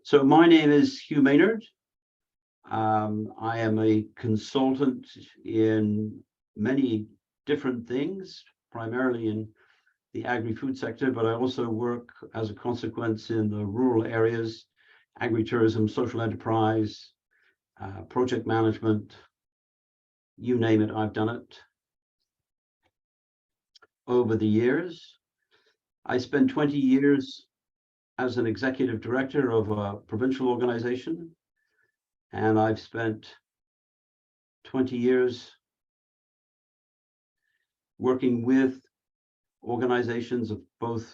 So my name is Hugh Maynard. I am a consultant in many different things, primarily in the agri-food sector, but I also work as a consequence in the rural areas, agri-tourism, social enterprise, project management, you name it, I've done it. Over the years, I spent 20 years as an executive director of a provincial organization, and I've spent 20 years working with organizations of both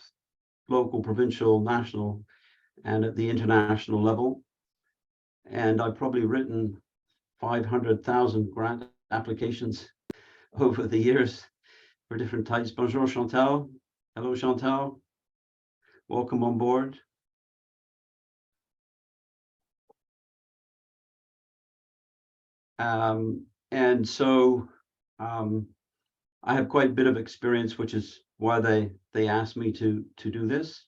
local, provincial, national, and at the international level. And I've probably written 500,000 grant applications over the years for different types. Bonjour, Chantal. Hello, Chantal. Welcome on board. And so I have quite a bit of experience, which is why they asked me to do this.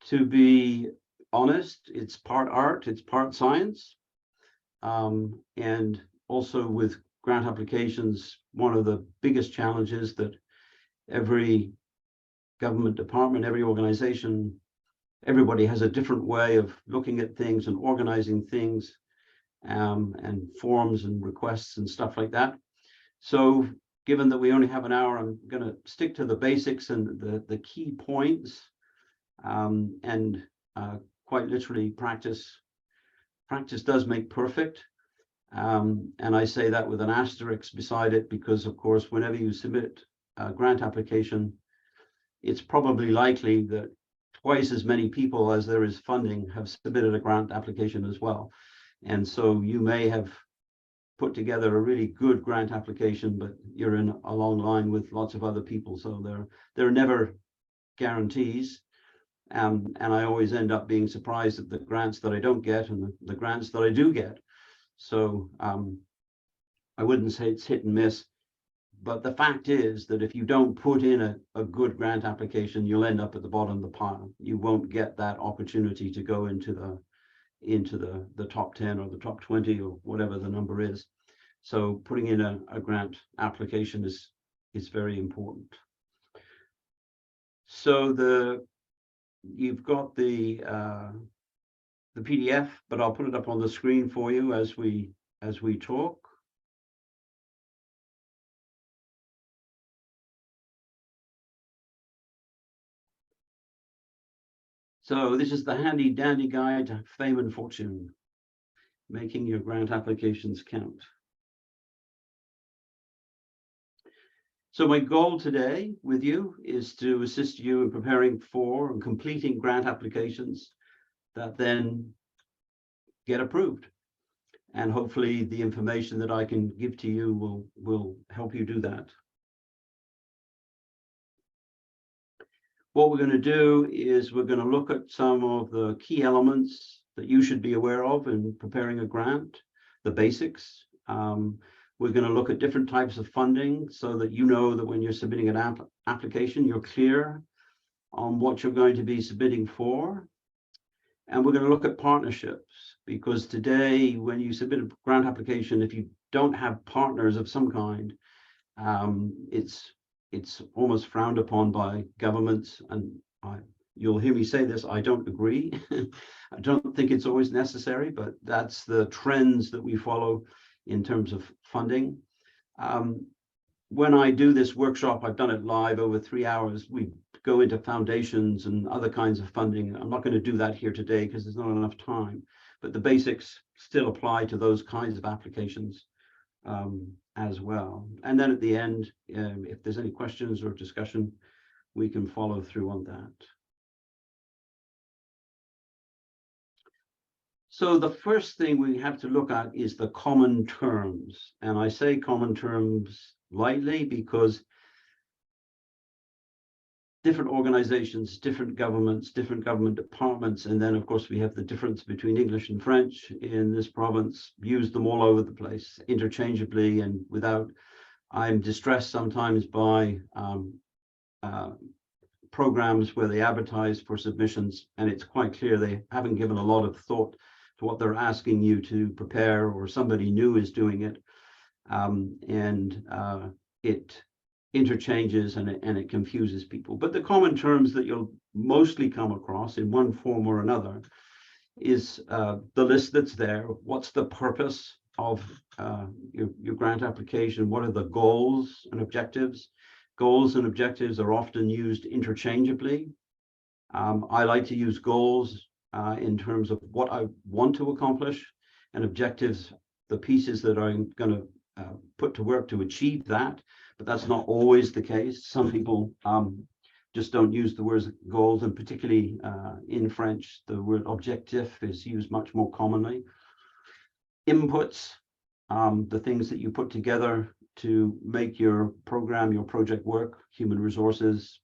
To be honest, it's part art, it's part science. And also with grant applications, one of the biggest challenges that every government department, every organization, everybody has a different way of looking at things and organizing things, and forms and requests and stuff like that. So given that we only have an hour, I'm going to stick to the basics and the key points, and quite literally practice does make perfect. And I say that with an asterisk beside it, because of course, whenever you submit a grant application, it's probably likely that twice as many people as there is funding have submitted a grant application as well. And so you may have put together a really good grant application, but you're in a long line with lots of other people. So there are never guarantees. And I always end up being surprised at the grants that I don't get and the grants that I do get. So I wouldn't say it's hit and miss, but the fact is that if you don't put in a good grant application, you'll end up at the bottom of the pile. You won't get that opportunity to go into the top 10 or the top 20 or whatever the number is. So putting in a grant application is very important. So you've got the PDF, but I'll put it up on the screen for you as we talk. So this is the handy dandy guide to fame and fortune, making your grant applications count. So my goal today with you is to assist you in preparing for and completing grant applications that then get approved. And hopefully the information that I can give to you will help you do that. What we're going to do is we're going to look at some of the key elements that you should be aware of in preparing a grant, the basics. We're going to look at different types of funding so that you know that when you're submitting an application, you're clear on what you're going to be submitting for. And we're going to look at partnerships, because today, when you submit a grant application, if you don't have partners of some kind, it's almost frowned upon by governments. And you'll hear me say this, I don't agree. I don't think it's always necessary, but that's the trends that we follow in terms of funding. When I do this workshop, I've done it live over 3 hours. We go into foundations and other kinds of funding. I'm not going to do that here today because there's not enough time, but the basics still apply to those kinds of applications as well. And then at the end, if there's any questions or discussion, we can follow through on that. So the first thing we have to look at is the common terms. And I say common terms lightly because different organizations, different governments, different government departments, and then of course we have the difference between English and French in this province, use them all over the place interchangeably and without. I'm distressed sometimes by programs where they advertise for submissions, and it's quite clear they haven't given a lot of thought to what they're asking you to prepare, or somebody new is doing it, and it interchanges and it confuses people. But the common terms that you'll mostly come across in one form or another is the list that's there. What's the purpose of your grant application? What are the goals and objectives? Goals and objectives are often used interchangeably. I like to use goals in terms of what I want to accomplish, and objectives, the pieces that I'm going to put to work to achieve that. But that's not always the case. Some people just don't use the words goals, and particularly in French, the word objectif is used much more commonly. Inputs, the things that you put together to make your program, your project work: human resources,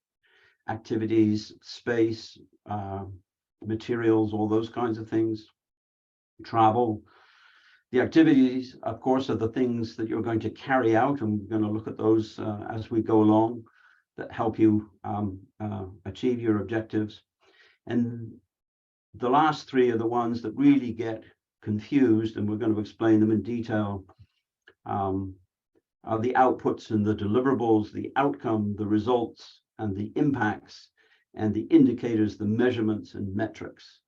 activities, space, materials, all those kinds of things. Travel. The activities, of course, are the things that you're going to carry out, and we're going to look at those as we go along, that help you achieve your objectives. And the last three are the ones that really get confused, and we're going to explain them in detail. Are the outputs and the deliverables, the outcome, the results, and the impacts, and the indicators, the measurements and metrics.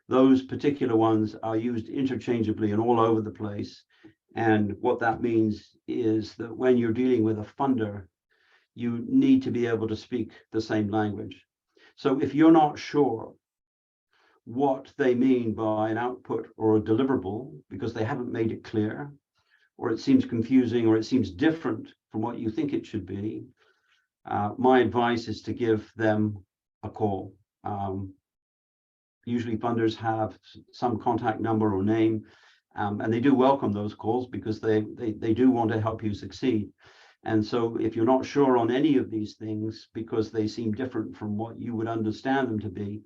Those particular ones are used interchangeably and all over the place. And what that means is that when you're dealing with a funder, you need to be able to speak the same language. So if you're not sure what they mean by an output or a deliverable, because they haven't made it clear, or it seems confusing, or it seems different from what you think it should be, my advice is to give them a call. Usually funders have some contact number or name, and they do welcome those calls because they do want to help you succeed. And so if you're not sure on any of these things because they seem different from what you would understand them to be,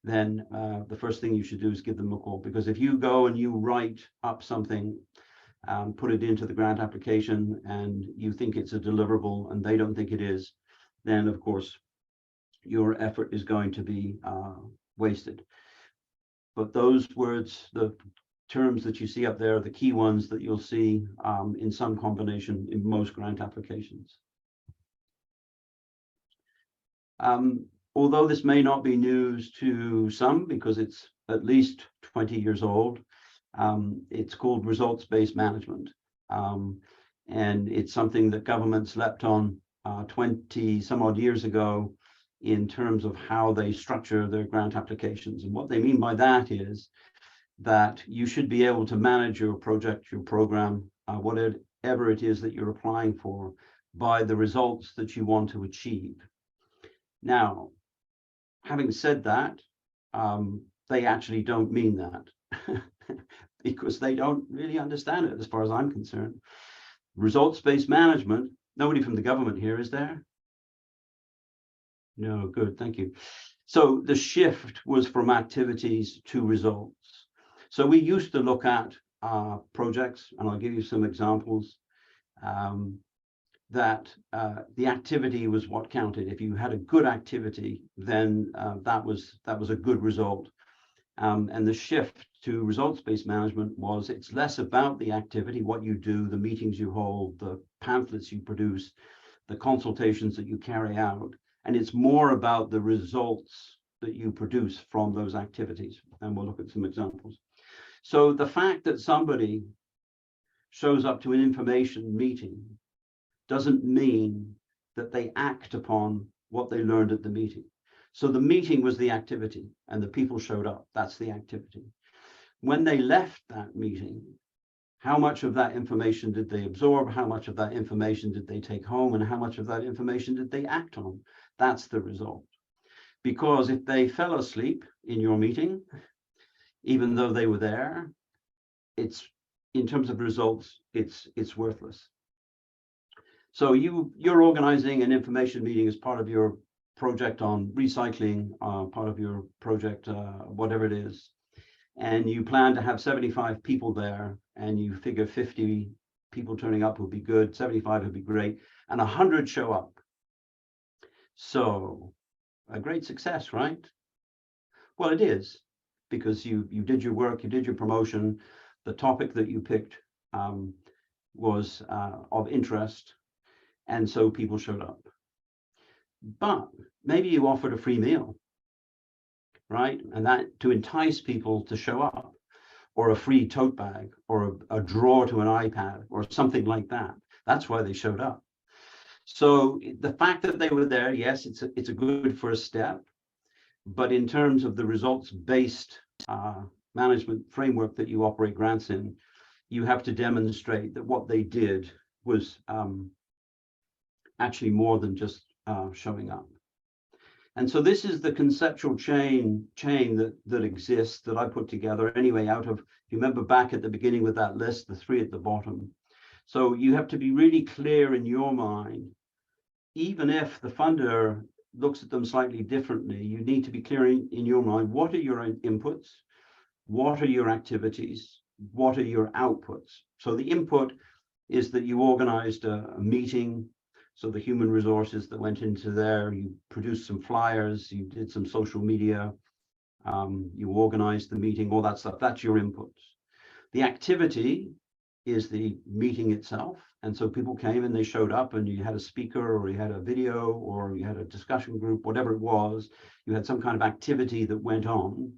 then the first thing you should do is give them a call. Because if you go and you write up something, put it into the grant application, and you think it's a deliverable and they don't think it is, then of course your effort is going to be wasted. But those words, the terms that you see up there, are the key ones that you'll see in some combination in most grant applications. Although this may not be news to some because it's at least 20 years old, it's called results-based management. And it's something that governments leapt on 20 some odd years ago in terms of how they structure their grant applications. And what they mean by that is that you should be able to manage your project, your program, whatever it is that you're applying for, by the results that you want to achieve. Now, having said that, they actually don't mean that because they don't really understand it as far as I'm concerned. Results-based management, nobody from the government here, is there? No, good, thank you. So the shift was from activities to results. So we used to look at projects, and I'll give you some examples, that the activity was what counted. If you had a good activity, then that was a good result. And the shift to results-based management was, it's less about the activity, what you do, the meetings you hold, the pamphlets you produce, the consultations that you carry out, and it's more about the results that you produce from those activities. And we'll look at some examples. So the fact that somebody shows up to an information meeting doesn't mean that they act upon what they learned at the meeting. So the meeting was the activity, and the people showed up. That's the activity. When they left that meeting, how much of that information did they absorb? How much of that information did they take home? And how much of that information did they act on? That's the result. Because if they fell asleep in your meeting, even though they were there, it's, in terms of results, it's worthless. So you're organizing an information meeting as part of your project on recycling, part of your project, whatever it is, and you plan to have 75 people there, and you figure 50 people turning up would be good, 75 would be great, and 100 show up. So a great success, right? Well, it is, because you did your work, you did your promotion, the topic that you picked was of interest, and so people showed up. But maybe you offered a free meal, right? And that to entice people to show up, or a free tote bag, or a draw to an iPad, or something like that. That's why they showed up. So the fact that they were there, yes, it's a good first step. But in terms of the results-based management framework that you operate grants in, you have to demonstrate that what they did was actually more than just showing up. And so this is the conceptual chain that exists, that I put together anyway out of, if you remember back at the beginning with that list, the 3 at the bottom. So you have to be really clear in your mind, even if the funder looks at them slightly differently, you need to be clear in your mind, what are your inputs? What are your activities? What are your outputs? So the input is that you organized a meeting. So the human resources that went into there, you produced some flyers, you did some social media, you organized the meeting, all that stuff, that's your inputs. The activity is the meeting itself. And so people came and they showed up, and you had a speaker, or you had a video, or you had a discussion group, whatever it was, you had some kind of activity that went on.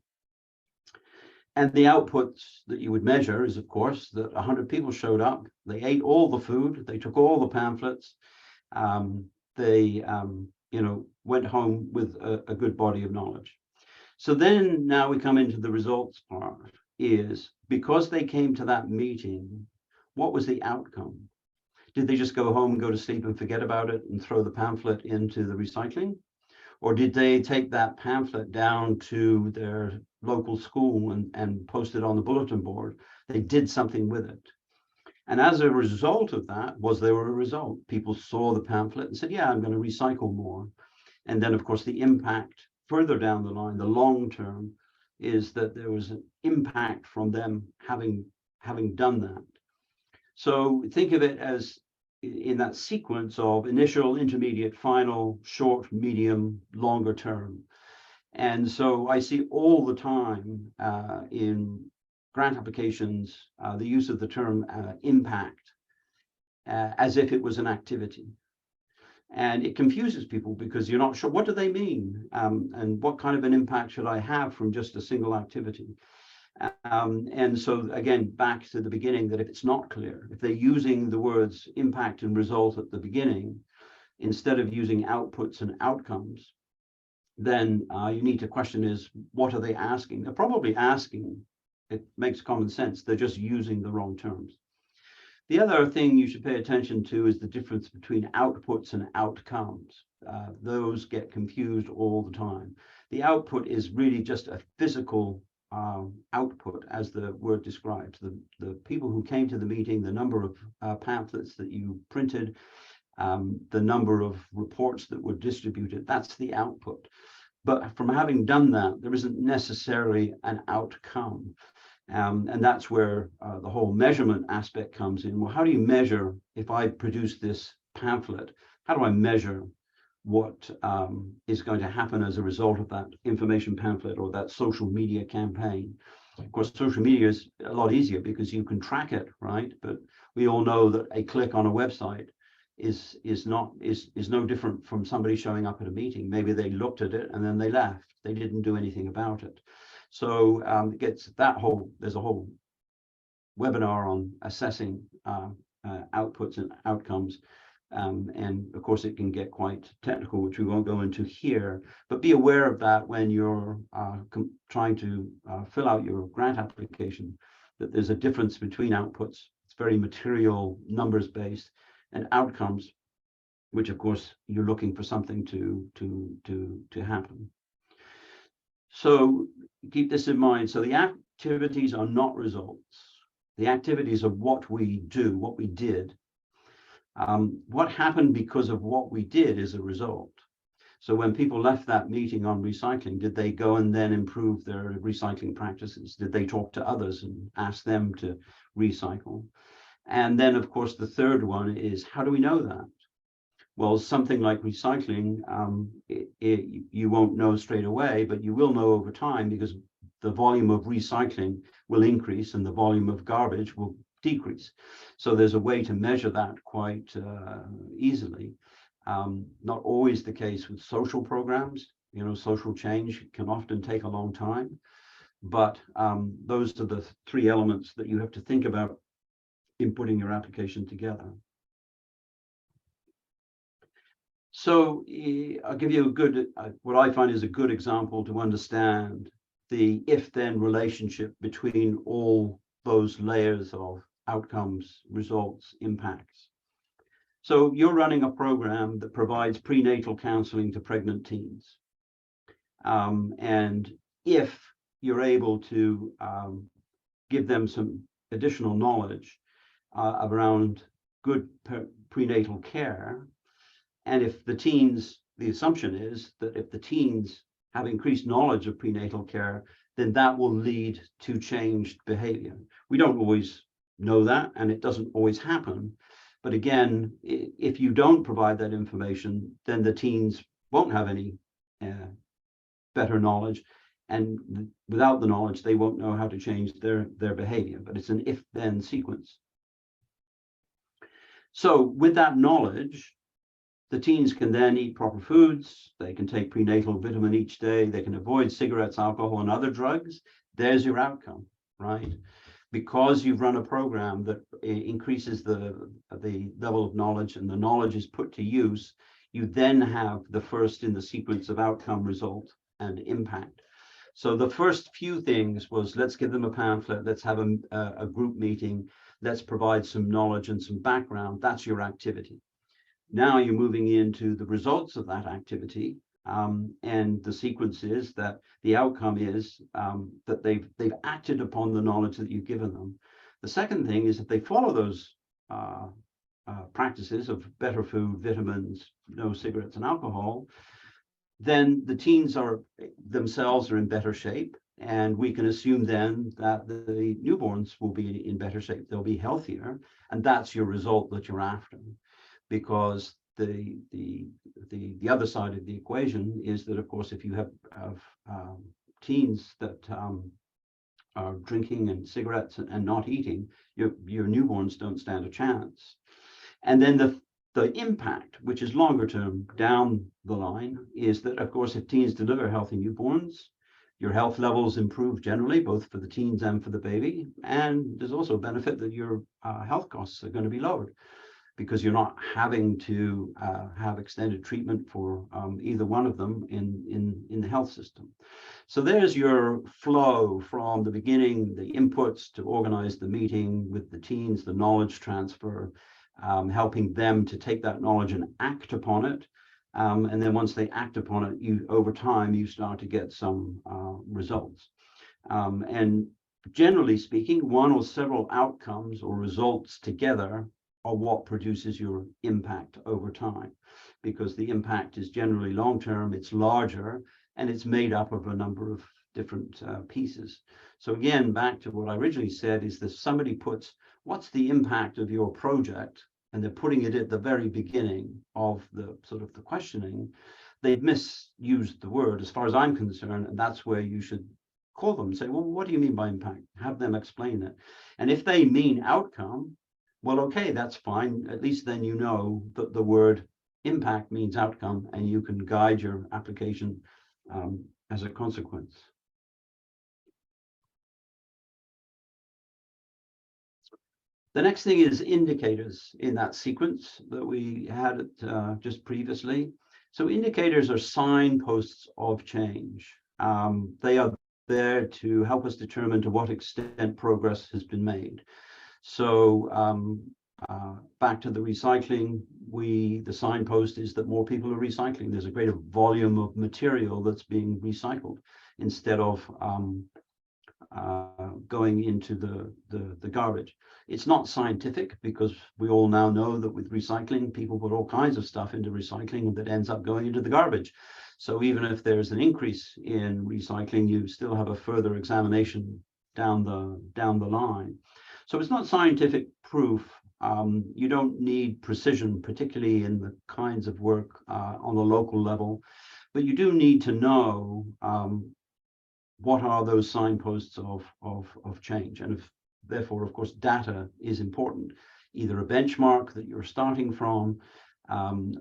And the outputs that you would measure is, of course, that 100 people showed up, they ate all the food, they took all the pamphlets, they went home with a good body of knowledge. So then now we come into the results part, is because they came to that meeting, what was the outcome? Did they just go home and go to sleep and forget about it and throw the pamphlet into the recycling? Or did they take that pamphlet down to their local school and post it on the bulletin board? They did something with it. And as a result of that, was there a result? People saw the pamphlet and said, yeah, I'm going to recycle more. And then, of course, the impact further down the line, the long term, is that there was an impact from them having done that. So think of it as in that sequence of initial, intermediate, final, short, medium, longer term. And so I see all the time in grant applications, the use of the term impact as if it was an activity. And it confuses people because you're not sure, what do they mean? And what kind of an impact should I have from just a single activity? And so again, back to the beginning, that if it's not clear, if they're using the words impact and result at the beginning, instead of using outputs and outcomes, then you need to question is, what are they asking? They're probably asking, it makes common sense, they're just using the wrong terms. The other thing you should pay attention to is the difference between outputs and outcomes. Those get confused all the time. The output is really just a physical output, as the word describes. The people who came to the meeting, the number of pamphlets that you printed, the number of reports that were distributed, that's the output. But from having done that, there isn't necessarily an outcome. And that's where the whole measurement aspect comes in. Well, how do you measure, if I produce this pamphlet, how do I measure what is going to happen as a result of that information pamphlet or that social media campaign? Of course, social media is a lot easier because you can track it, right? But we all know that a click on a website is no different from somebody showing up at a meeting. Maybe they looked at it and then they left. They didn't do anything about it. So it gets there's a whole webinar on assessing outputs and outcomes. And of course, it can get quite technical, which we won't go into here, but be aware of that when you're trying to fill out your grant application, that there's a difference between outputs. It's very material, numbers based, and outcomes, which of course you're looking for something to happen. So keep this in mind. So the activities are not results. The activities are what we do, what we did. What happened because of what we did is a result. So when people left that meeting on recycling, did they go and then improve their recycling practices? Did they talk to others and ask them to recycle? And then, of course, the third one is, how do we know that? Well, something like recycling, you won't know straight away, but you will know over time, because the volume of recycling will increase and the volume of garbage will decrease. So there's a way to measure that quite easily. Not always the case with social programs. You know, social change can often take a long time, but those are the three elements that you have to think about in putting your application together. So I'll give you a good, what I find is a good example to understand the if-then relationship between all those layers of outcomes, results, impacts. So you're running a program that provides prenatal counseling to pregnant teens. And if you're able to give them some additional knowledge around good prenatal care, and if the teens, the assumption is that if the teens have increased knowledge of prenatal care, then that will lead to changed behavior. We don't always know that, and it doesn't always happen. But again, if you don't provide that information, then the teens won't have any better knowledge. And without the knowledge, they won't know how to change their behavior. But it's an if-then sequence. So with that knowledge, the teens can then eat proper foods, they can take prenatal vitamin each day, they can avoid cigarettes, alcohol, and other drugs. There's your outcome, right? Because you've run a program that increases the level of knowledge, and the knowledge is put to use, you then have the first in the sequence of outcome, result, and impact. So the first few things was, let's give them a pamphlet, let's have a group meeting, let's provide some knowledge and some background. That's your activity. Now you're moving into the results of that activity, and the sequence is that the outcome is that they've acted upon the knowledge that you've given them. The second thing is that they follow those practices of better food, vitamins, no cigarettes and alcohol, then the teens themselves are in better shape, and we can assume then that the newborns will be in better shape. They'll be healthier, and that's your result that you're after. Because the other side of the equation is that, of course, if you have teens that are drinking and cigarettes and not eating, your newborns don't stand a chance. And then the impact, which is longer term down the line, is that, of course, if teens deliver healthy newborns, your health levels improve generally, both for the teens and for the baby. And there's also a benefit that your health costs are going to be lowered, because you're not having to have extended treatment for either one of them in the health system. So there's your flow from the beginning, the inputs to organize the meeting with the teens, the knowledge transfer, helping them to take that knowledge and act upon it. And then once they act upon it, over time, you start to get some results. And generally speaking, one or several outcomes or results together are what produces your impact over time, because the impact is generally long-term, it's larger, and it's made up of a number of different pieces. So again, back to what I originally said, is that somebody puts, what's the impact of your project, and they're putting it at the very beginning of the sort of the questioning, they've misused the word as far as I'm concerned, and that's where you should call them and say, well, what do you mean by impact? Have them explain it. And if they mean outcome, well, okay, that's fine. At least then you know that the word impact means outcome, and you can guide your application as a consequence. The next thing is indicators in that sequence that we had just previously. So indicators are signposts of change. They are there to help us determine to what extent progress has been made. So back to the recycling, the signpost is that more people are recycling. There's a greater volume of material that's being recycled instead of going into the garbage. It's not scientific, because we all now know that with recycling, people put all kinds of stuff into recycling that ends up going into the garbage. So even if there's an increase in recycling, you still have a further examination down the line. So it's not scientific proof You don't need precision, particularly in the kinds of work on the local level, but you do need to know what are those signposts of change. And therefore, of course, data is important, either a benchmark that you're starting from,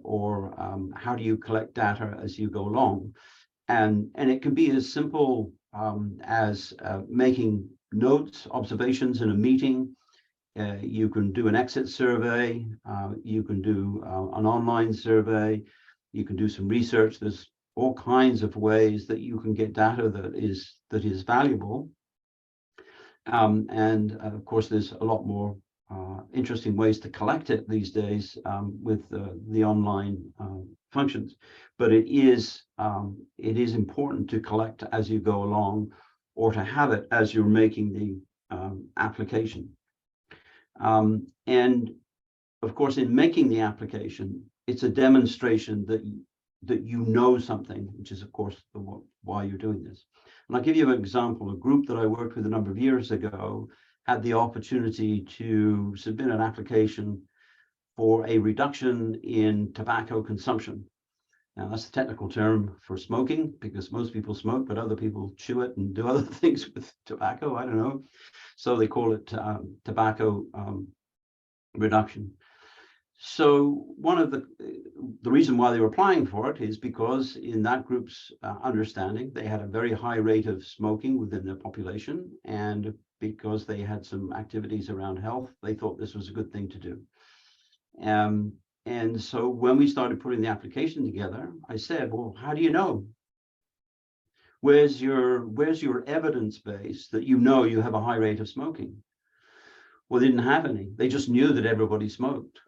or how do you collect data as you go along. And it can be as simple as making notes, observations in a meeting. You can do an exit survey. You can do an online survey. You can do some research. There's all kinds of ways that you can get data that is valuable. And of course, there's a lot more interesting ways to collect it these days with the online functions. But it is important to collect as you go along, or to have it as you're making the application. And of course, in making the application, it's a demonstration that you know something, which is, of course, why you're doing this. And I'll give you an example. A group that I worked with a number of years ago had the opportunity to submit an application for a reduction in tobacco consumption. Now, that's a technical term for smoking, because most people smoke, but other people chew it and do other things with tobacco. I don't know. So they call it tobacco reduction. So one of the reason why they were applying for it is because in that group's understanding, they had a very high rate of smoking within their population, and because they had some activities around health, they thought this was a good thing to do. And so when we started putting the application together, I said, well, how do you know? Where's your evidence base that you know you have a high rate of smoking? Well, they didn't have any. They just knew that everybody smoked.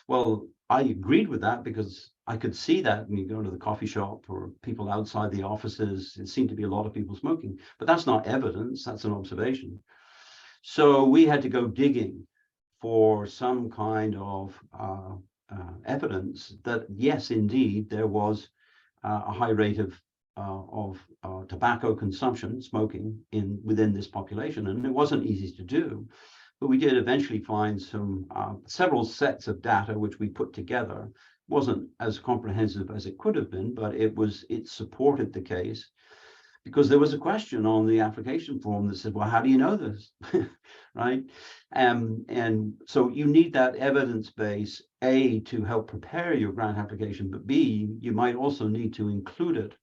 Well, I agreed with that because I could see that when you go to the coffee shop or people outside the offices, it seemed to be a lot of people smoking, but that's not evidence, that's an observation. So we had to go digging for some kind of evidence that, yes, indeed, there was a high rate of tobacco consumption, smoking within this population, and it wasn't easy to do. But we did eventually find several sets of data which we put together. Wasn't as comprehensive as it could have been, but it supported the case, because there was a question on the application form that said, well, how do you know this? Right? And so you need that evidence base, A, to help prepare your grant application, but B, you might also need to include it.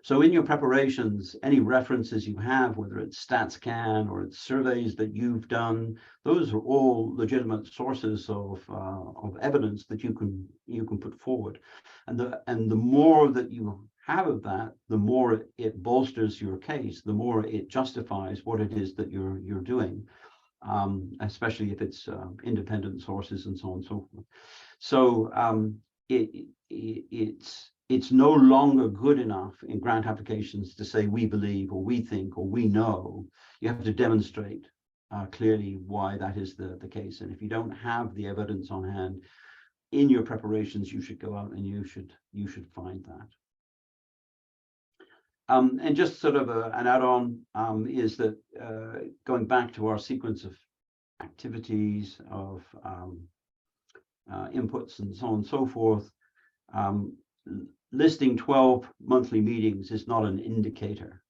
So in your preparations, any references you have, whether it's StatsCan or it's surveys that you've done, those are all legitimate sources of evidence that you can put forward. And the more that you have of that, the more it bolsters your case, the more it justifies what it is that you're doing, especially if it's independent sources and so on and so forth. So it's no longer good enough in grant applications to say we believe or we think or we know. You have to demonstrate clearly why that is the case. And if you don't have the evidence on hand in your preparations, you should go out and you should find that. And just sort of an add-on is that going back to our sequence of activities, of inputs and so on and so forth, listing 12 monthly meetings is not an indicator.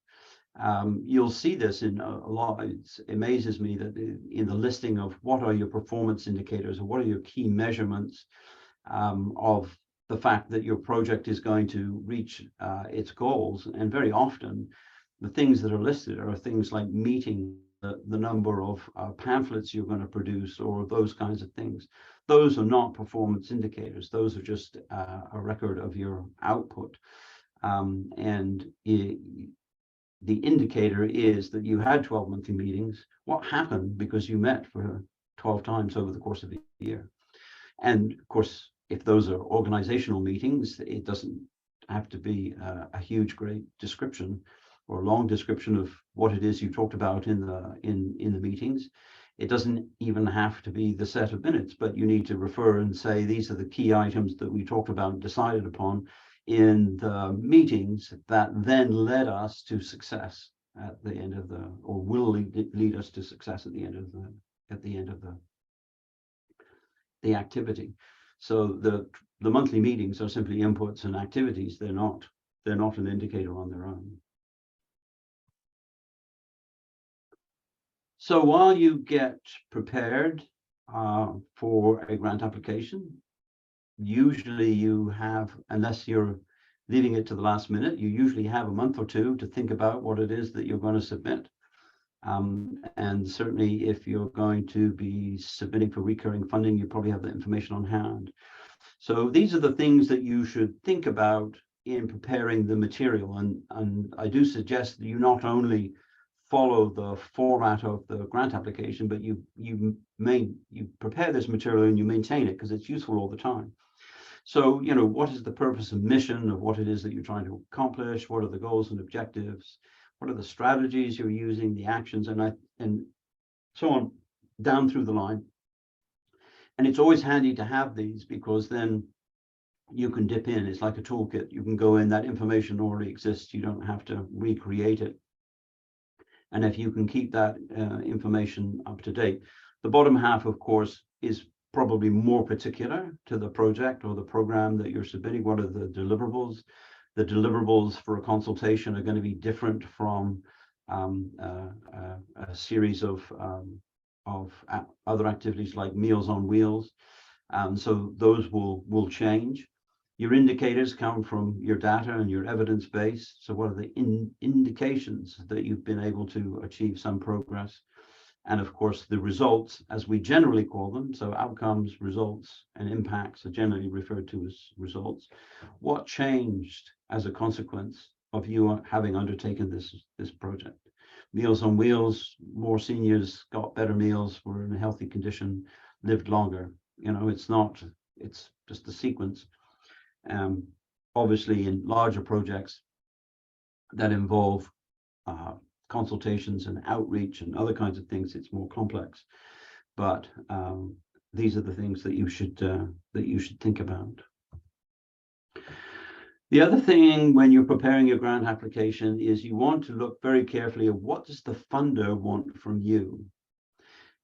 You'll see this in a lot. It amazes me that in the listing of what are your performance indicators or what are your key measurements of the fact that your project is going to reach its goals. And very often the things that are listed are things like meeting the number of pamphlets you're going to produce or those kinds of things. Those are not performance indicators. Those are just a record of your output. And the indicator is that you had 12 monthly meetings. What happened because you met for 12 times over the course of a year? And of course, if those are organizational meetings, it doesn't have to be a huge, great description or a long description of what it is you talked about in the meetings. It doesn't even have to be the set of minutes, but you need to refer and say, these are the key items that we talked about and decided upon in the meetings that then led us to success at the end of or will lead us to success at the end of the the activity. So the monthly meetings are simply inputs and activities. They're not an indicator on their own. So while you get prepared for a grant application, usually you have, unless you're leaving it to the last minute, you usually have a month or two to think about what it is that you're going to submit. And certainly if you're going to be submitting for recurring funding, you probably have that information on hand. So these are the things that you should think about in preparing the material. And I do suggest that you not only follow the format of the grant application, but you prepare this material and you maintain it, because it's useful all the time. So, you know, what is the purpose and mission of what it is that you're trying to accomplish? What are the goals and objectives? What are the strategies you're using, the actions, and so on down through the line. And it's always handy to have these, because then you can dip in. It's like a toolkit. You can go in, that information already exists. You don't have to recreate it. And if you can keep that information up to date, the bottom half, of course, is probably more particular to the project or the program that you're submitting. What are the deliverables? The deliverables for a consultation are going to be different from a series of other activities like Meals on Wheels. So those will change. Your indicators come from your data and your evidence base. So what are the indications that you've been able to achieve some progress? And of course, the results, as we generally call them, so outcomes, results, and impacts are generally referred to as results. What changed as a consequence of you having undertaken this project? Meals on Wheels, more seniors got better meals, were in a healthy condition, lived longer. You know, it's just a sequence. Obviously, in larger projects that involve consultations and outreach and other kinds of things, it's more complex. But these are the things that you should think about. The other thing when you're preparing your grant application is you want to look very carefully at what does the funder want from you.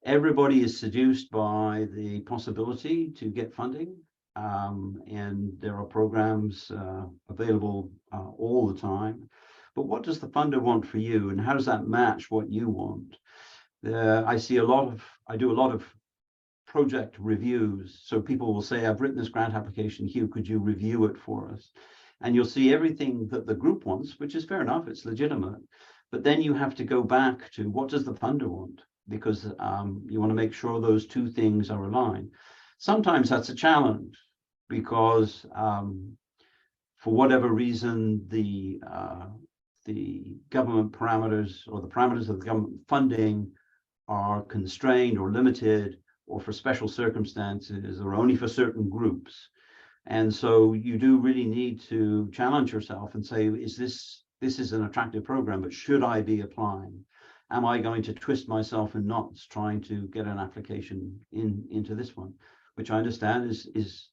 Everybody is seduced by the possibility to get funding, and there are programs available all the time. But what does the funder want for you, and how does that match what you want? I do a lot of project reviews. So people will say, I've written this grant application, Hugh, could you review it for us? And you'll see everything that the group wants, which is fair enough, it's legitimate. But then you have to go back to what does the funder want? Because you want to make sure those two things are aligned. Sometimes that's a challenge, because for whatever reason, the government parameters or the parameters of the government funding are constrained or limited, or for special circumstances, or only for certain groups. And so you do really need to challenge yourself and say, this is an attractive program, but should I be applying? Am I going to twist myself in knots trying to get an application into this one, which I understand is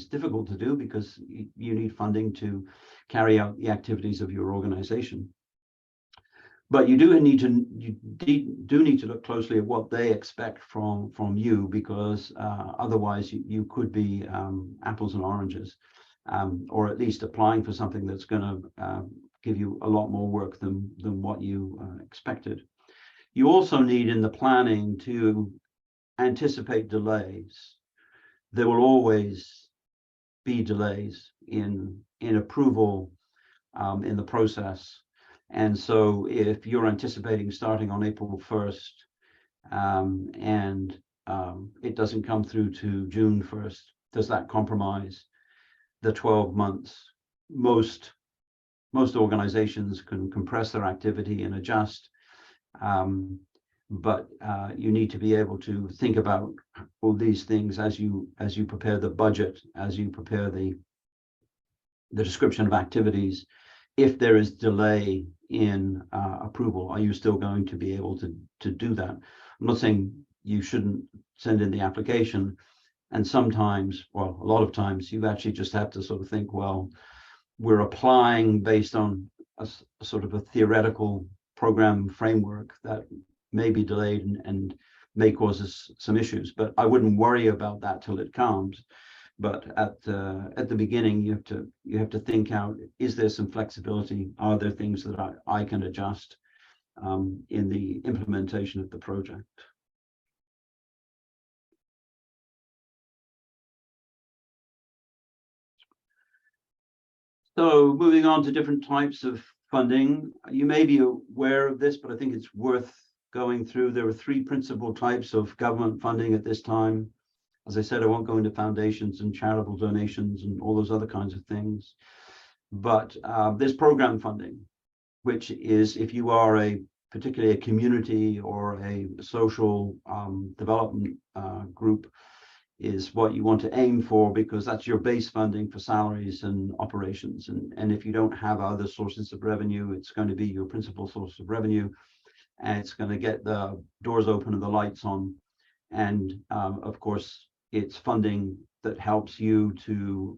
difficult to do, because you need funding to carry out the activities of your organization. But you do need to look closely at what they expect from you, because otherwise you could be apples and oranges, or at least applying for something that's going to give you a lot more work than what you expected. You also need, in the planning, to anticipate delays. There will always be delays in approval in the process. And so if you're anticipating starting on April 1st and it doesn't come through to June 1st, does that compromise the 12 months? Most organizations can compress their activity and adjust, but you need to be able to think about all these things as you prepare the budget, as you prepare the description of activities. If there is delay in approval, are you still going to be able to do that? I'm not saying you shouldn't send in the application, and sometimes, well, a lot of times, you actually just have to sort of think, well, we're applying based on a sort of a theoretical program framework that may be delayed, and may cause us some issues, but I wouldn't worry about that till it comes. But at the beginning, you have to think out: is there some flexibility? Are there things that I can adjust in the implementation of the project? So moving on to different types of funding, you may be aware of this, but I think it's worth going through. There are three principal types of government funding at this time. As I said, I won't go into foundations and charitable donations and all those other kinds of things. But there's program funding, which is if you are particularly a community or a social development group, is what you want to aim for, because that's your base funding for salaries and operations. And if you don't have other sources of revenue, it's going to be your principal source of revenue, and it's going to get the doors open and the lights on. And of course, it's funding that helps you to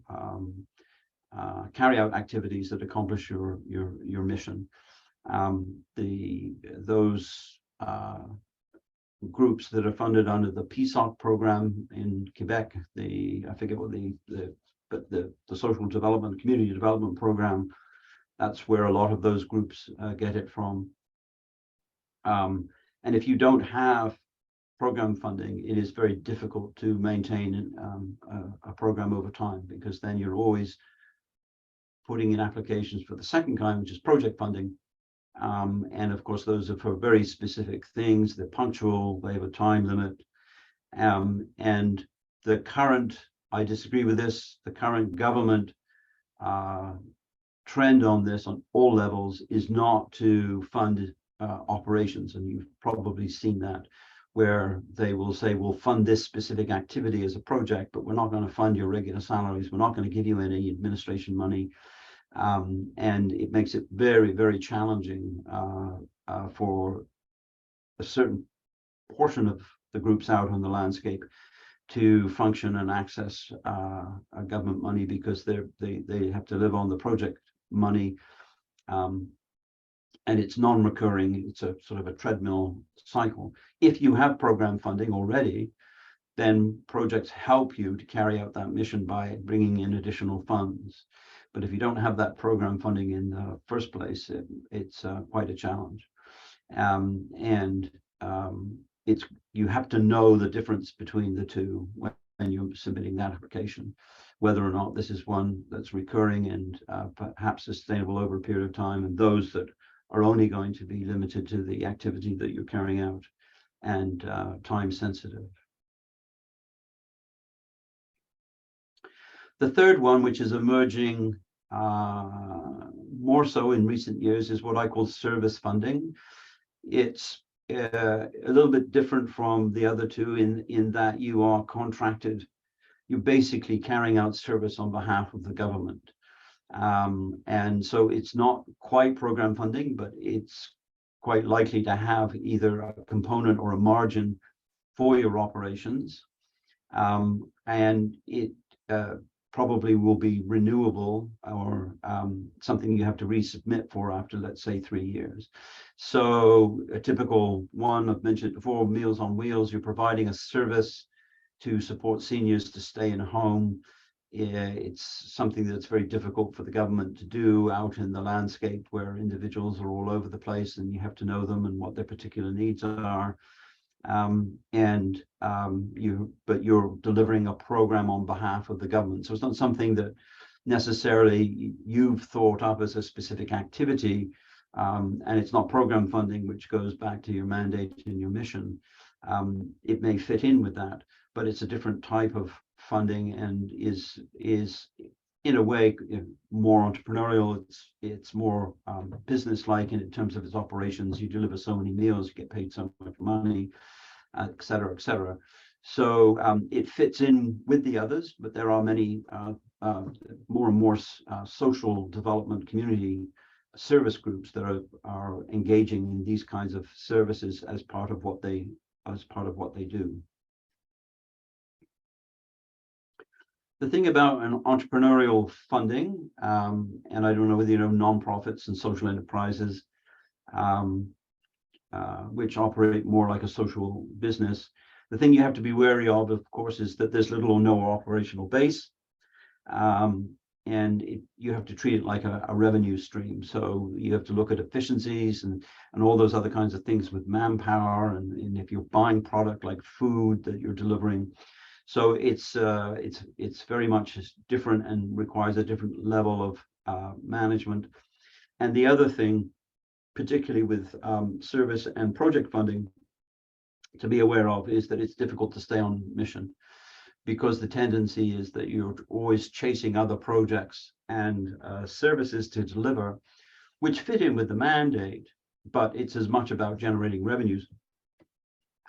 carry out activities that accomplish your mission. Those groups that are funded under the PSOC program in Quebec, I forget what the social development, community development program, that's where a lot of those groups get it from. And if you don't have program funding, it is very difficult to maintain a program over time, because then you're always putting in applications for the second kind, which is project funding. And of course, those are for very specific things. They're punctual, they have a time limit. And the current, I disagree with this, the current government trend on this on all levels is not to fund operations. And you've probably seen that, where they will say, we'll fund this specific activity as a project, but we're not going to fund your regular salaries. We're not going to give you any administration money. And it makes it very, very challenging for a certain portion of the groups out on the landscape to function and access government money, because they have to live on the project money. And it's non-recurring. It's a sort of a treadmill cycle. If you have program funding already, then projects help you to carry out that mission by bringing in additional funds. But if you don't have that program funding in the first place, it's quite a challenge. You have to know the difference between the two when you're submitting that application, whether or not this is one that's recurring and perhaps sustainable over a period of time, and those that are only going to be limited to the activity that you're carrying out and time sensitive. The third one, which is emerging more so in recent years, is what I call service funding. It's a little bit different from the other two in that you are contracted. You're basically carrying out service on behalf of the government. And so it's not quite program funding, but it's quite likely to have either a component or a margin for your operations. And it probably will be renewable, or something you have to resubmit for after, let's say, 3 years. So a typical one I've mentioned before, Meals on Wheels, you're providing a service to support seniors to stay in home. It's something that's very difficult for the government to do out in the landscape, where individuals are all over the place and you have to know them and what their particular needs are. But you're delivering a program on behalf of the government. So it's not something that necessarily you've thought up as a specific activity, and it's not program funding, which goes back to your mandate and your mission. It may fit in with that, but it's a different type of funding and is in a way more entrepreneurial. It's more business-like in terms of its operations. You deliver so many meals, you get paid so much money, et cetera, et cetera. So it fits in with the others, but there are many more and more social development community service groups that are engaging in these kinds of services as part of what they do. The thing about an entrepreneurial funding, and I don't know whether you know nonprofits and social enterprises, which operate more like a social business. The thing you have to be wary of course, is that there's little or no operational base. And you have to treat it like a revenue stream. So you have to look at efficiencies and all those other kinds of things with manpower, and if you're buying product like food that you're delivering. So it's very much different and requires a different level of management. And the other thing, particularly with service and project funding, to be aware of is that it's difficult to stay on mission, because the tendency is that you're always chasing other projects and services to deliver, which fit in with the mandate, but it's as much about generating revenues.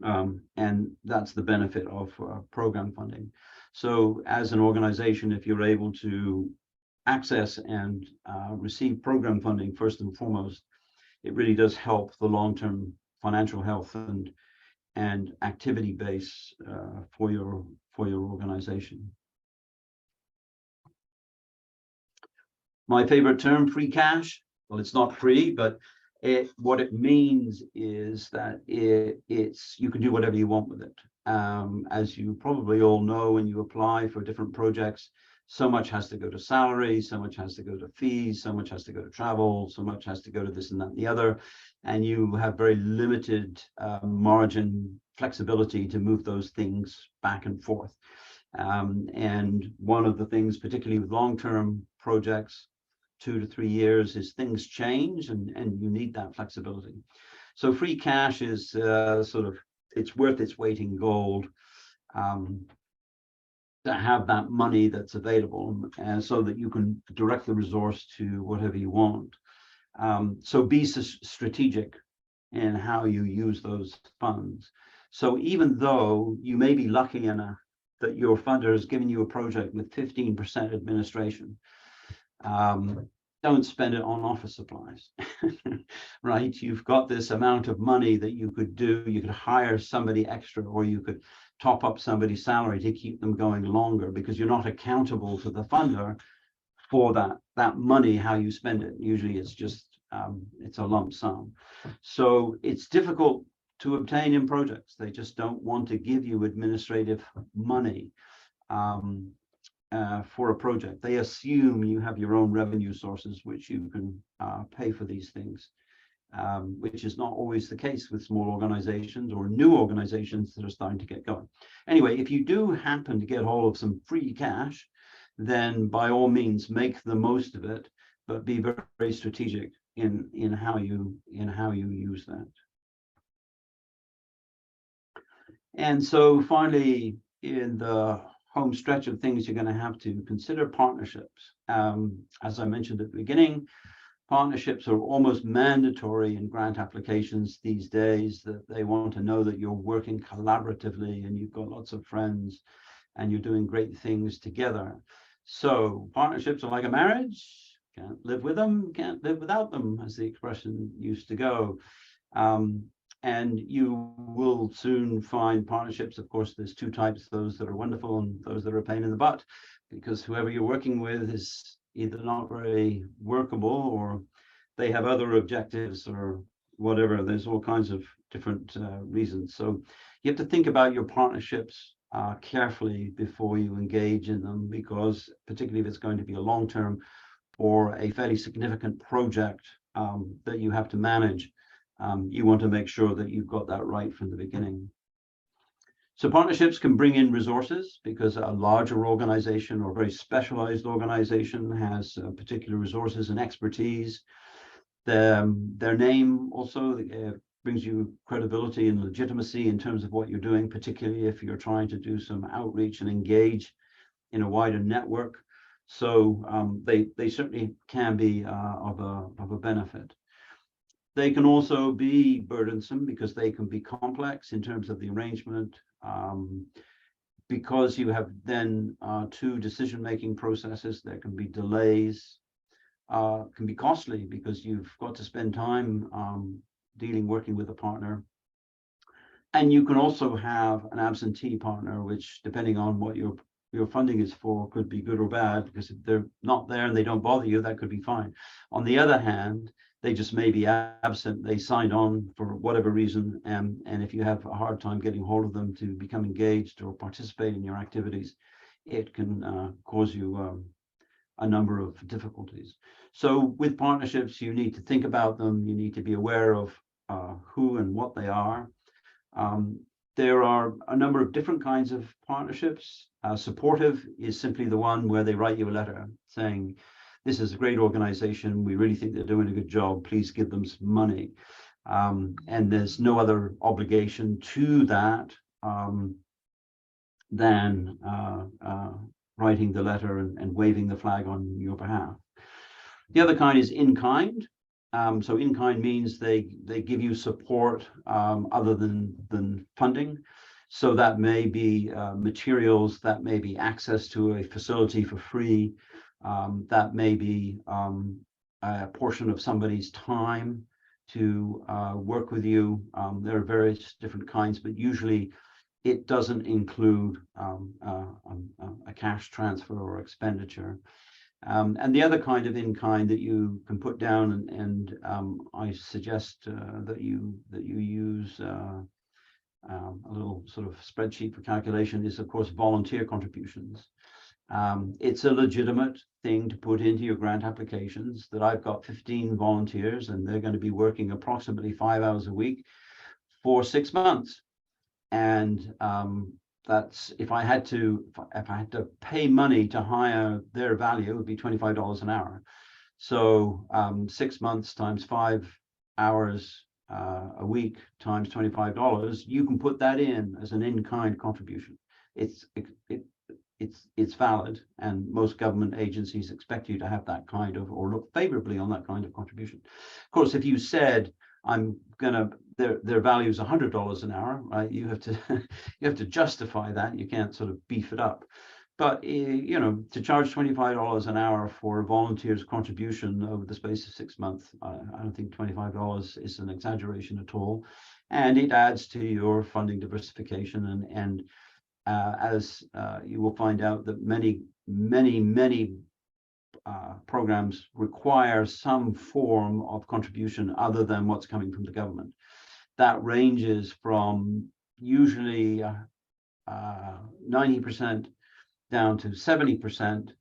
And that's the benefit of program funding. So as an organization, if you're able to access and receive program funding first and foremost, it really does help the long-term financial health and activity base for your organization. My favorite term, free cash. Well, it's not free, but what it means is that you can do whatever you want with it. As you probably all know, when you apply for different projects, so much has to go to salary, so much has to go to fees, so much has to go to travel, so much has to go to this and that and the other, and you have very limited margin flexibility to move those things back and forth. And one of the things, particularly with long-term projects, 2 to 3 years, is things change, and you need that flexibility. So free cash is it's worth its weight in gold. To have that money that's available, and so that you can direct the resource to whatever you want. So be strategic in how you use those funds. So even though you may be lucky enough that your funder has given you a project with 15% administration, don't spend it on office supplies. Right? You've got this amount of money that you could do. You could hire somebody extra, or you could top up somebody's salary to keep them going longer, because you're not accountable to the funder for that money, how you spend it. Usually it's just it's a lump sum. So it's difficult to obtain in projects. They just don't want to give you administrative money for a project. They assume you have your own revenue sources, which you can pay for these things. Which is not always the case with small organizations or new organizations that are starting to get going. Anyway, if you do happen to get hold of some free cash, then by all means make the most of it, but be very, very strategic in how you use that. And so finally, in the home stretch of things, you're going to have to consider partnerships. As I mentioned at the beginning, partnerships are almost mandatory in grant applications these days, that they want to know that you're working collaboratively and you've got lots of friends and you're doing great things together. So partnerships are like a marriage. Can't live with them, can't live without them, as the expression used to go. And you will soon find partnerships. Of course, there's two types, those that are wonderful and those that are a pain in the butt, because whoever you're working with is either not very workable, or they have other objectives, or whatever. There's all kinds of different reasons. So you have to think about your partnerships carefully before you engage in them, because particularly if it's going to be a long-term or a fairly significant project that you have to manage, you want to make sure that you've got that right from the beginning. So partnerships can bring in resources, because a larger organization or very specialized organization has particular resources and expertise. Their name also brings you credibility and legitimacy in terms of what you're doing, particularly if you're trying to do some outreach and engage in a wider network. So they certainly can be of a benefit. They can also be burdensome, because they can be complex in terms of the arrangement, because you have then two decision-making processes. There can be delays, can be costly, because you've got to spend time working with a partner. And you can also have an absentee partner, which, depending on what your funding is for, could be good or bad, because if they're not there and they don't bother you, that could be fine. On the other hand, they just may be absent. They signed on for whatever reason, and if you have a hard time getting hold of them to become engaged or participate in your activities, it can cause you a number of difficulties. So with partnerships, you need to think about them. You need to be aware of who and what they are. There are a number of different kinds of partnerships. Supportive is simply the one where they write you a letter saying, this is a great organization. We really think they're doing a good job. Please give them some money. And there's no other obligation to that than writing the letter and waving the flag on your behalf. The other kind is in kind. So in kind means they give you support other than funding. So that may be materials, that may be access to a facility for free, that may be a portion of somebody's time to work with you. There are various different kinds, but usually it doesn't include a cash transfer or expenditure. And the other kind of in-kind that you can put down, and I suggest that you use a little sort of spreadsheet for calculation, is of course volunteer contributions. It's a legitimate thing to put into your grant applications that I've got 15 volunteers and they're going to be working approximately 5 hours a week for 6 months. And that's, if I had to pay money to hire their value, it would be $25 an hour. So 6 months times 5 hours a week times $25, you can put that in as an in-kind contribution. It's valid, and most government agencies expect you to have that kind of, or look favorably on that kind of contribution. Of course, if you said, I'm gonna, their value is $100 an hour, right? You have to justify that. You can't sort of beef it up. But you know, to charge $25 an hour for a volunteer's contribution over the space of 6 months, I don't think $25 is an exaggeration at all, and it adds to your funding diversification. And as you will find out that many programs require some form of contribution other than what's coming from the government. That ranges from usually 90% down to 70%.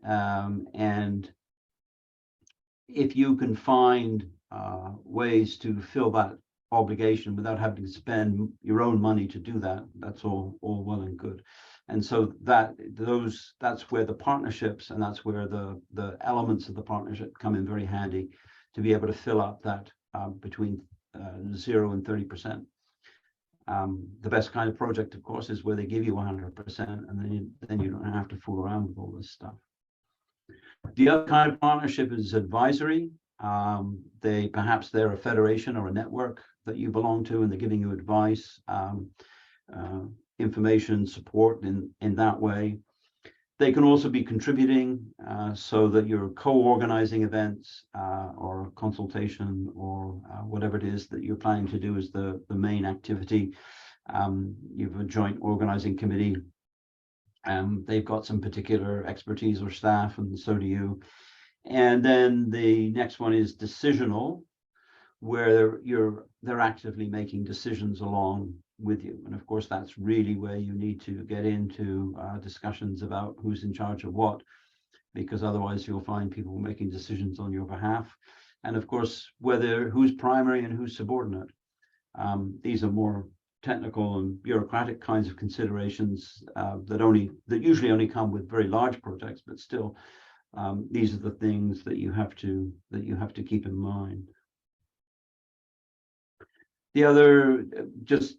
And if you can find ways to fill that obligation without having to spend your own money to do that, that's all well and good. And so that's where the partnerships, and that's where the elements of the partnership come in very handy, to be able to fill up that between 0 and 30%. The best kind of project, of course, is where they give you 100%, and then you don't have to fool around with all this stuff. The other kind of partnership is advisory. Perhaps they're a federation or a network that you belong to, and they're giving you advice, information, support in that way. They can also be contributing, so that you're co-organizing events or consultation or whatever it is that you're planning to do as the main activity. You have a joint organizing committee. They've got some particular expertise or staff, and so do you. And then the next one is decisional, where they're actively making decisions along with you. And of course, that's really where you need to get into discussions about who's in charge of what, because otherwise you'll find people making decisions on your behalf. And of course, who's primary and who's subordinate. These are more technical and bureaucratic kinds of considerations that usually only come with very large projects, but still, these are the things that you have to keep in mind. The other just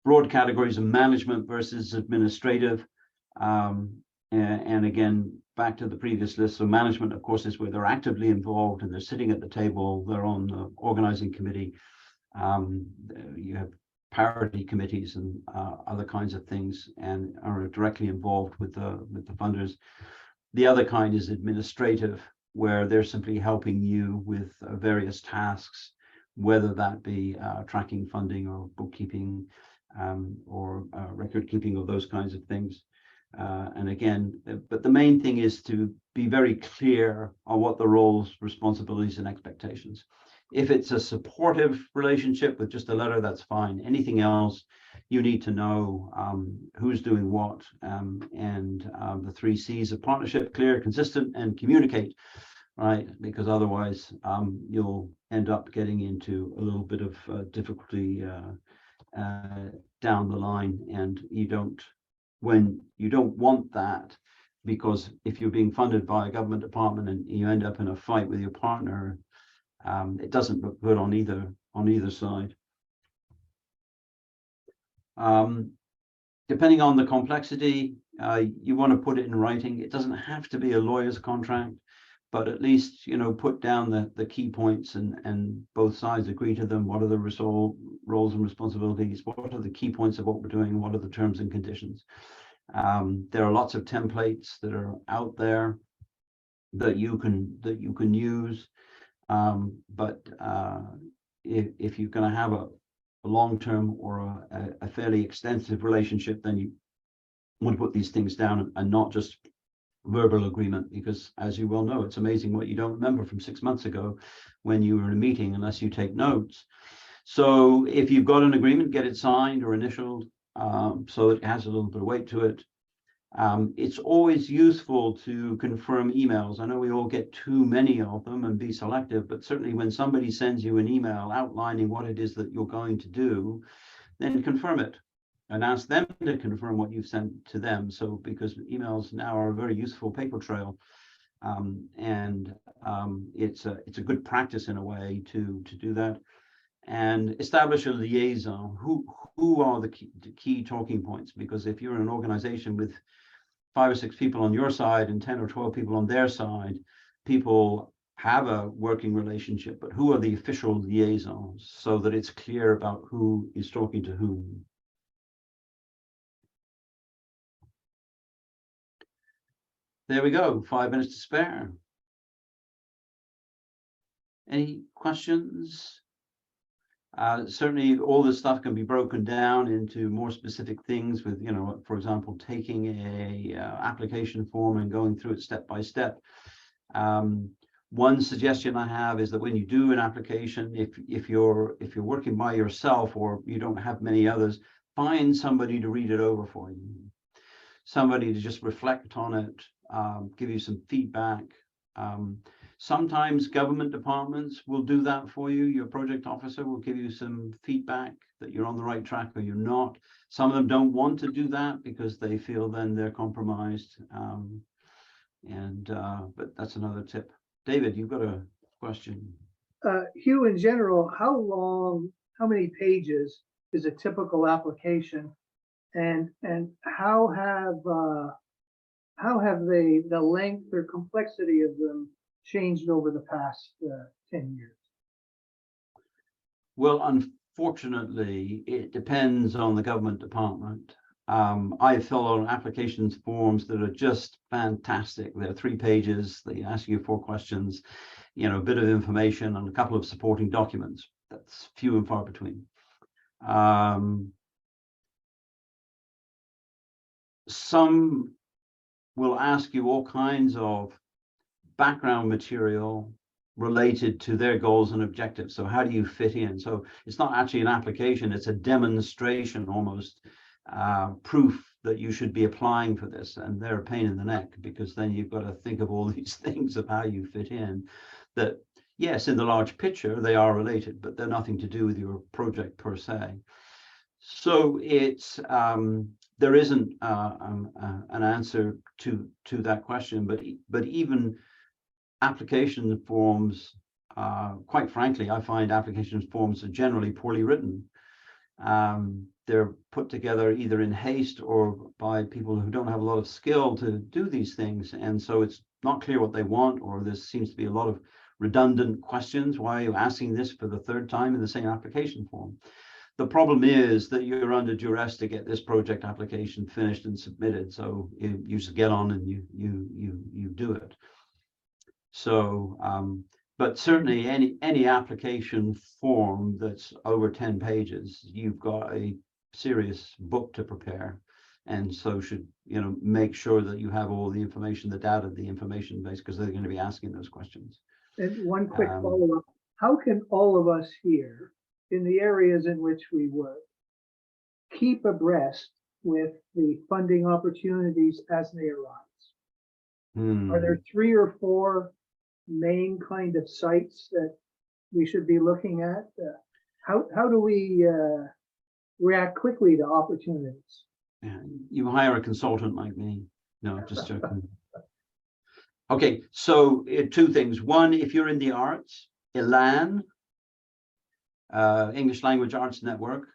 broad categories of management versus administrative, and again, back to the previous list. So management, of course, is where they're actively involved and they're sitting at the table. They're on the organizing committee. You have parity committees and other kinds of things, and are directly involved with the funders. The other kind is administrative, where they're simply helping you with various tasks, whether that be tracking funding or bookkeeping, or record keeping, of those kinds of things. And again, but the main thing is to be very clear on what the roles, responsibilities, and expectations. If it's a supportive relationship with just a letter, that's fine. Anything else, you need to know who's doing what, and the 3 C's of partnership: clear, consistent, and communicate, right? Because otherwise you'll end up getting into a little bit of difficulty down the line, and you don't want that, because if you're being funded by a government department and you end up in a fight with your partner, it doesn't look good on either side. Depending on the complexity, you want to put it in writing. It doesn't have to be a lawyer's contract, but at least, put down the key points, and both sides agree to them. What are the roles and responsibilities? What are the key points of what we're doing? What are the terms and conditions? There are lots of templates that are out there that you can use, but if you're going to have a long-term or a fairly extensive relationship, then you want to put these things down and not just verbal agreement, because as you well know, it's amazing what you don't remember from 6 months ago when you were in a meeting, unless you take notes. So if you've got an agreement, get it signed or initialed, so it has a little bit of weight to it. It's always useful to confirm emails. I know we all get too many of them, and be selective, but certainly when somebody sends you an email outlining what it is that you're going to do, then confirm it and ask them to confirm what you've sent to them. So, because emails now are a very useful paper trail, and it's a good practice in a way to do that. And establish a liaison. Who are the key talking points? Because if you're in an organization with 5 or 6 people on your side and 10 or 12 people on their side, people have a working relationship, but who are the official liaisons, so that it's clear about who is talking to whom. There we go, 5 minutes to spare. Any questions? Certainly all this stuff can be broken down into more specific things with, for example, taking a application form and going through it step by step. One suggestion I have is that when you do an application, if you're working by yourself or you don't have many others, find somebody to read it over for you, somebody to just reflect on it, give you some feedback. Sometimes government departments will do that for you. Your project officer will give you some feedback that you're on the right track or you're not. Some of them don't want to do that because they feel then they're compromised. But that's another tip. David, you've got a question. Hugh, in general, how many pages is a typical application, and how have the length or complexity of them changed over the past 10 years? Well, unfortunately, it depends on the government department. I fill out applications forms that are just fantastic. They're 3 pages. They ask you 4 questions, a bit of information and a couple of supporting documents. That's few and far between. Some will ask you all kinds of background material related to their goals and objectives. So how do you fit in? So it's not actually an application, it's a demonstration, almost proof that you should be applying for this. And they're a pain in the neck, because then you've got to think of all these things of how you fit in, that yes, in the large picture they are related, but they're nothing to do with your project per se. So it's there isn't an answer to that question, but even application forms, quite frankly, I find application forms are generally poorly written. They're put together either in haste or by people who don't have a lot of skill to do these things, and so it's not clear what they want, or there seems to be a lot of redundant questions. Why are you asking this for the 3rd time in the same application form? The problem is that you're under duress to get this project application finished and submitted, so you just get on and you do it. So, but certainly any application form that's over 10 pages, you've got a serious book to prepare, and so should make sure that you have all the information, the data, the information base, because they're going to be asking those questions. And one quick follow-up. how can all of us here in the areas in which we work keep abreast with the funding opportunities as they arise? Are there 3 or 4 main kind of sites that we should be looking at? How do we react quickly to opportunities? Yeah, you hire a consultant like me. No, just joking. Okay, so 2 things. One, if you're in the arts, ELAN, English Language Arts Network,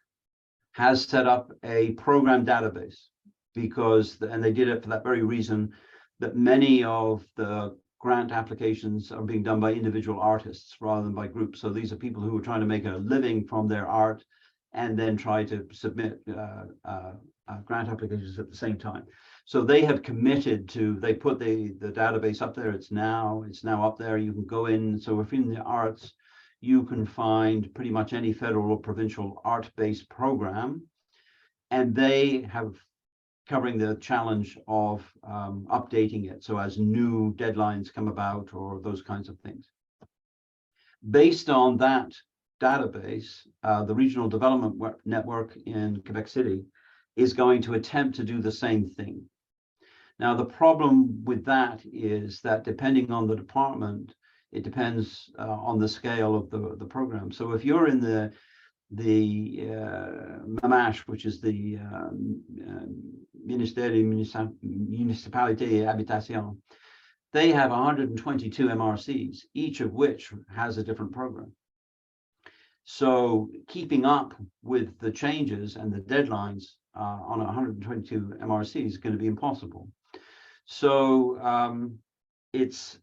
has set up a program database because, and they did it for that very reason, that many of the grant applications are being done by individual artists rather than by groups. So these are people who are trying to make a living from their art and then try to submit grant applications at the same time. So they have committed to, they put the database up there. It's now up there. You can go in. So if in the arts, you can find pretty much any federal or provincial art-based program, and they have covering the challenge of updating it. So as new deadlines come about or those kinds of things. Based on that database, the Regional Development Network in Quebec City is going to attempt to do the same thing. Now, the problem with that is that depending on the department, it depends on the scale of the program. So if you're in the MAMASH, which is the Ministère des Municipalités et Habitation, they have 122 MRCs, each of which has a different program. So keeping up with the changes and the deadlines on 122 MRCs is going to be impossible. So it's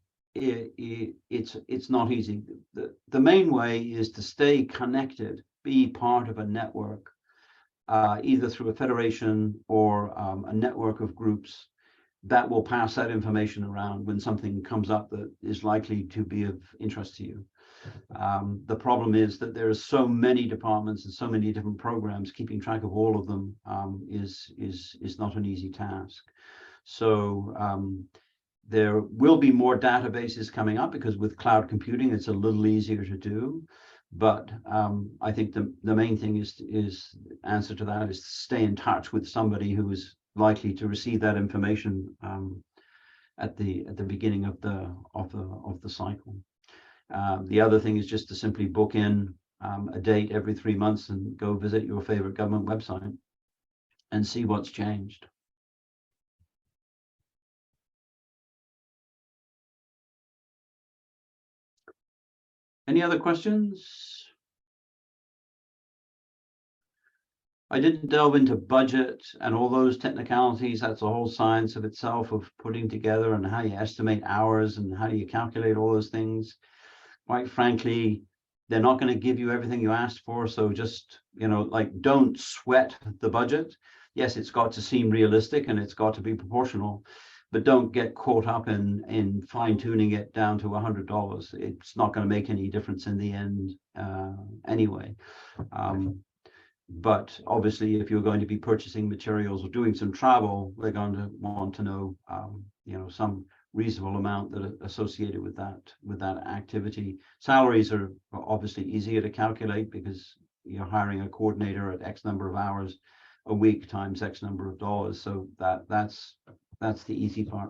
not easy. The main way is to stay connected, be part of a network, either through a federation or a network of groups that will pass that information around when something comes up that is likely to be of interest to you. The problem is that there are so many departments and so many different programs. Keeping track of all of them is not an easy task. So there will be more databases coming up because with cloud computing, it's a little easier to do. But I think the main thing is answer to that is to stay in touch with somebody who is likely to receive that information at the beginning of the cycle. The other thing is just to simply book in a date every 3 months and go visit your favorite government website and see what's changed. Any other questions? I didn't delve into budget and all those technicalities. That's a whole science of itself of putting together and how you estimate hours and how do you calculate all those things. Quite frankly, they're not going to give you everything you asked for. So just, like, don't sweat the budget. Yes, it's got to seem realistic and it's got to be proportional, but don't get caught up in fine tuning it down to $100. It's not going to make any difference in the end anyway. But obviously, if you're going to be purchasing materials or doing some travel, they're going to want to know, some reasonable amount that are associated with that activity. Salaries are obviously easier to calculate because you're hiring a coordinator at X number of hours a week times X number of dollars. So that's the easy part.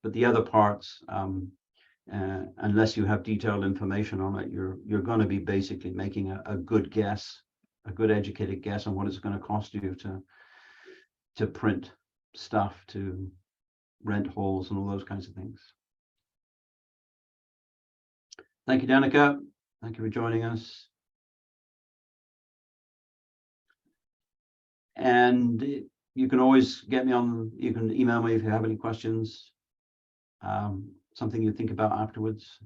But the other parts, unless you have detailed information on it, you're going to be basically making a good guess, a good educated guess on what it's going to cost you to print stuff, to rent halls and all those kinds of things. Thank you, Danica. Thank you for joining us. And you can always get me on, you can email me if you have any questions, something you think about afterwards.